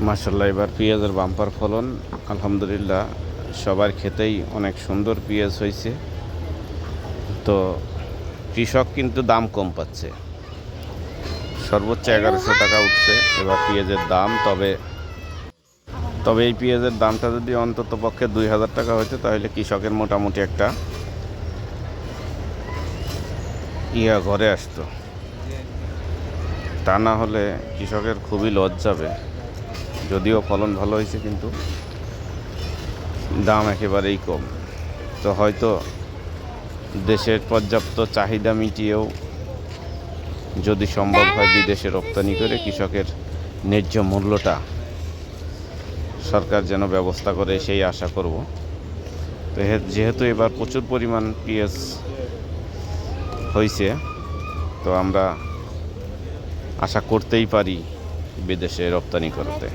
মাশাআল্লাহ, এবার পেঁয়াজের বাম্পার ফলন। আলহামদুলিল্লাহ, সবার খেতেই অনেক সুন্দর পেঁয়াজ হয়েছে। তো কৃষক কিন্তু দাম কম পাচ্ছে, সর্বোচ্চ 1100 টাকা উঠছে এবার পেঁয়াজের দাম। তবে তবে এই পেঁয়াজের দামটা যদি অন্তত পক্ষে 2000 টাকা হইতো তাহলে কৃষকের মোটামুটি একটা ঘরে আসতো। তা না হলে কৃষকের খুবই লস যাবে। যদিও ফলন ভালো হয়েছে কিন্তু দাম একেবারেই কম। তো হয়তো দেশের পর্যাপ্ত চাহিদা মিটিয়েও যদি সম্ভব হয় বিদেশে রপ্তানি করে কৃষকের ন্যায্য মূল্যটা সরকার যেন ব্যবস্থা করে, সেই আশা করব। তো যেহেতু এবার প্রচুর পরিমাণ পেঁয়াজ হয়েছে, তো আমরা আশা করতেই পারি বিদেশে রপ্তানি করতে।